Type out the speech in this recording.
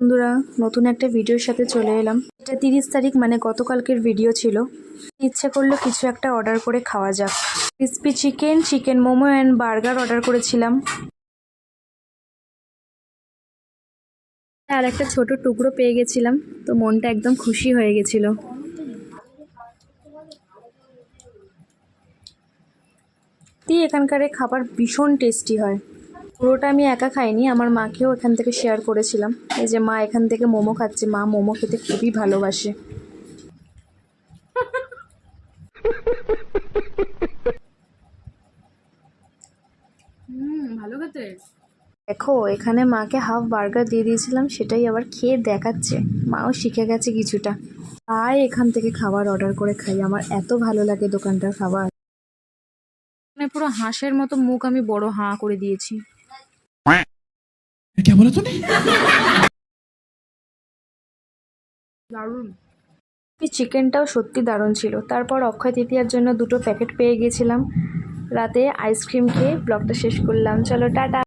বন্ধুরা, নতুন একটা ভিডিওর সাথে চলে এলাম। এটা 30 তারিখ, মানে গতকালকের ভিডিও ছিল। ইচ্ছে করলো কিছু একটা অর্ডার করে খাওয়া যাক। Crispy chicken, chicken momo and burger order করেছিলাম। আর একটা ছোট টুকরো পেয়ে গেছিলাম, তো মনটা একদম খুশি হয়ে গেছিল। এখানকার খাবার ভীষণ টেস্টি হয়। পুরোটা আমি একা খাইনি, আমার মাকেও এখান থেকে শেয়ার করেছিলাম। এই যে মা এখান থেকে মোমো খাচ্ছে, মা মোমো খেতে খুবই ভালোবাসে। ভালো খেতে। দেখো, এখানে মাকে হাফ বার্গার দিয়ে দিয়েছিলাম, সেটাই আবার খেয়ে দেখাচ্ছে। মাও শিখে গেছে কিছুটা। তাই এখান থেকে খাবার অর্ডার করে খাই, আমার এত ভালো লাগে দোকানটার খাবার। মানে পুরো হাঁসের মতো মুখ আমি বড় হাঁ করে দিয়েছি। क्या बोला तूने? দারুণ। চিকেনটাও সত্যি দারুণ ছিল। তারপর অক্ষয় তৃতীয়ার জন্য 2টো প্যাকেট পেয়ে গেছিলাম। রাতে আইসক্রিম খেয়ে ব্লগটা শেষ করলাম। চলো টাটা।